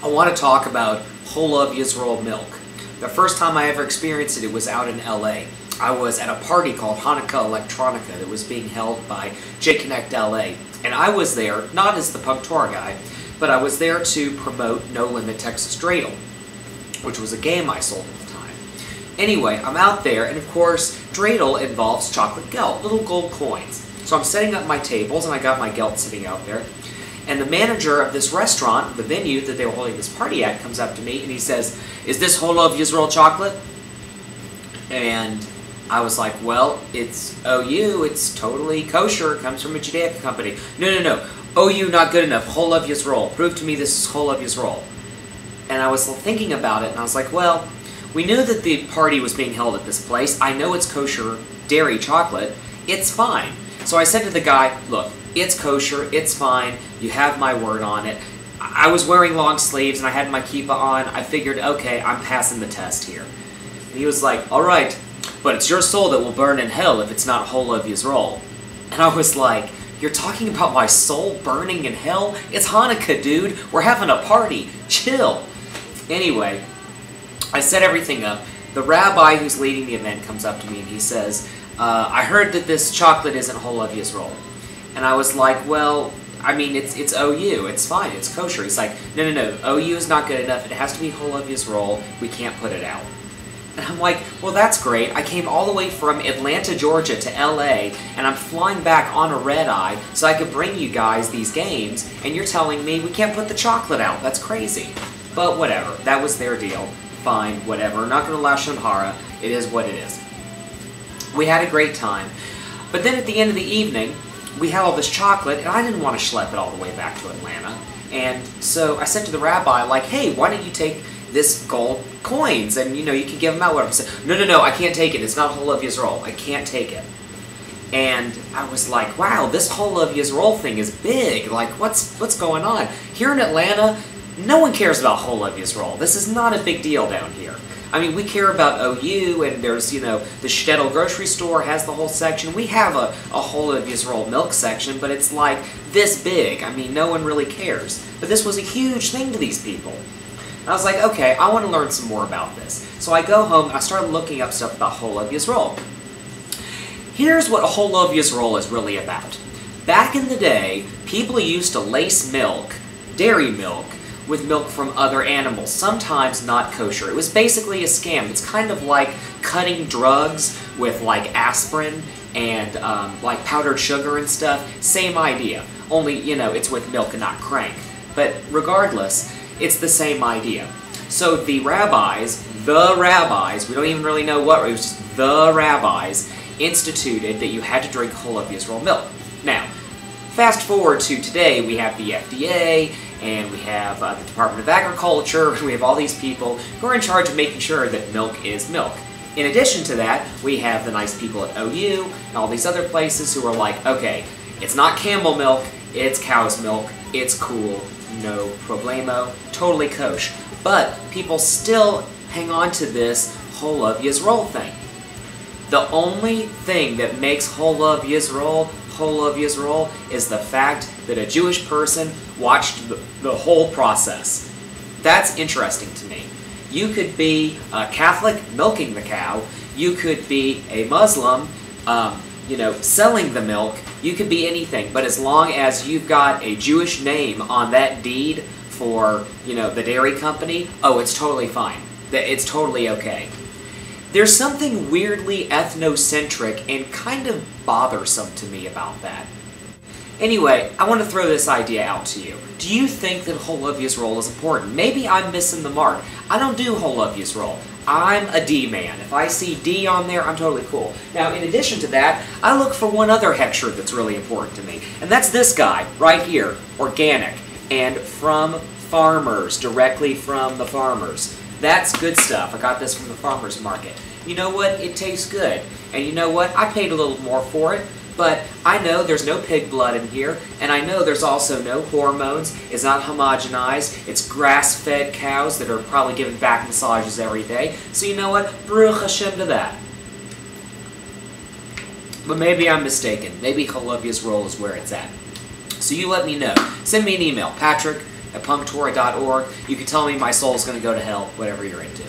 I want to talk about Cholov Yisroel milk. The first time I ever experienced it, it was out in LA. I was at a party called Hanukkah Electronica that was being held by J-Connect LA. And I was there, not as the punk tour guy, but I was there to promote No Limit Texas Dreidel, which was a game I sold at the time. Anyway, I'm out there, and of course, Dreidel involves chocolate gelt, little gold coins. So I'm setting up my tables, and I got my gelt sitting out there. And the manager of this restaurant, the venue that they were holding this party at, comes up to me and he says, "Is this Cholov Yisroel chocolate?" And I was like, "Well, it's OU, it's totally kosher, it comes from a Judaica company." No. OU not good enough, Cholov Yisroel. Prove to me this is Cholov Yisroel. And I was thinking about it, and I was like, well, we knew that the party was being held at this place. I know it's kosher dairy chocolate. It's fine. So I said to the guy, look, it's kosher, it's fine, you have my word on it. I was wearing long sleeves and I had my kippah on. I figured, okay, I'm passing the test here. And he was like, all right, but it's your soul that will burn in hell if it's not Cholov Yisroel. And I was like, you're talking about my soul burning in hell? It's Hanukkah, dude. We're having a party. Chill. Anyway, I set everything up. The rabbi who's leading the event comes up to me and he says, I heard that this chocolate isn't Cholov Yisroel. And I was like, well, I mean, it's OU. It's fine. It's kosher. He's like, no. OU is not good enough. It has to be Cholov Yisroel. We can't put it out. And I'm like, well, that's great. I came all the way from Atlanta, Georgia to LA, and I'm flying back on a red-eye so I could bring you guys these games, and you're telling me we can't put the chocolate out. That's crazy. But whatever. That was their deal. Fine, whatever. Not going to lashon hara. It is what it is. We had a great time. But then at the end of the evening, we had all this chocolate, and I didn't want to schlep it all the way back to Atlanta. And so I said to the rabbi, like, hey, why don't you take this gold coins, and you can give them out, whatever. He said, no, I can't take it. It's not Cholov Yisroel. I can't take it. And I was like, wow, this Cholov Yisroel thing is big. Like, what's going on? Here in Atlanta, no one cares about Cholov Yisroel. This is not a big deal down here. I mean, we care about OU, and there's, the Shtetl grocery store has the whole section. We have a Cholov Yisroel milk section, but it's like this big. I mean, no one really cares. But this was a huge thing to these people. And I was like, okay, I want to learn some more about this. So I go home, and I started looking up stuff about Cholov Yisroel. Here's what Cholov Yisroel is really about. Back in the day, people used to lace milk, dairy milk, with milk from other animals, sometimes not kosher. It was basically a scam. It's kind of like cutting drugs with like aspirin and like powdered sugar and stuff. Same idea, only, it's with milk and not crank. But regardless, it's the same idea. So the rabbis, we don't even really know what, it was just the rabbis, instituted that you had to drink Cholov Yisroel milk. Now, fast forward to today, we have the FDA, and we have the Department of Agriculture, we have all these people who are in charge of making sure that milk is milk. In addition to that, we have the nice people at OU and all these other places who are like, okay, it's not camel milk, it's cow's milk, it's cool, no problemo, totally kosher. But people still hang on to this Cholov Yisroel thing. The only thing that makes Cholov Yisroel is the fact that a Jewish person watched the whole process. That's interesting to me. You could be a Catholic milking the cow. You could be a Muslim, selling the milk. You could be anything. But as long as you've got a Jewish name on that deed for, the dairy company, oh, it's totally fine. It's totally okay. There's something weirdly ethnocentric and kind of bothersome to me about that. Anyway, I want to throw this idea out to you. Do you think that Cholov Yisroel is important? Maybe I'm missing the mark. I don't do Cholov Yisroel. I'm a D man. If I see D on there, I'm totally cool. Now, in addition to that, I look for one other hechsher that's really important to me. And that's this guy, right here. Organic. And from farmers. Directly from the farmers. That's good stuff. I got this from the farmer's market. You know what? It tastes good. And you know what? I paid a little more for it, but I know there's no pig blood in here, and I know there's also no hormones. It's not homogenized. It's grass-fed cows that are probably giving back massages every day. So you know what? Baruch Hashem to that. But maybe I'm mistaken. Maybe Cholov Yisroel is where it's at. So you let me know. Send me an email, Patrick, at punktorah.org. You can tell me my soul's going to go to hell, whatever you're into.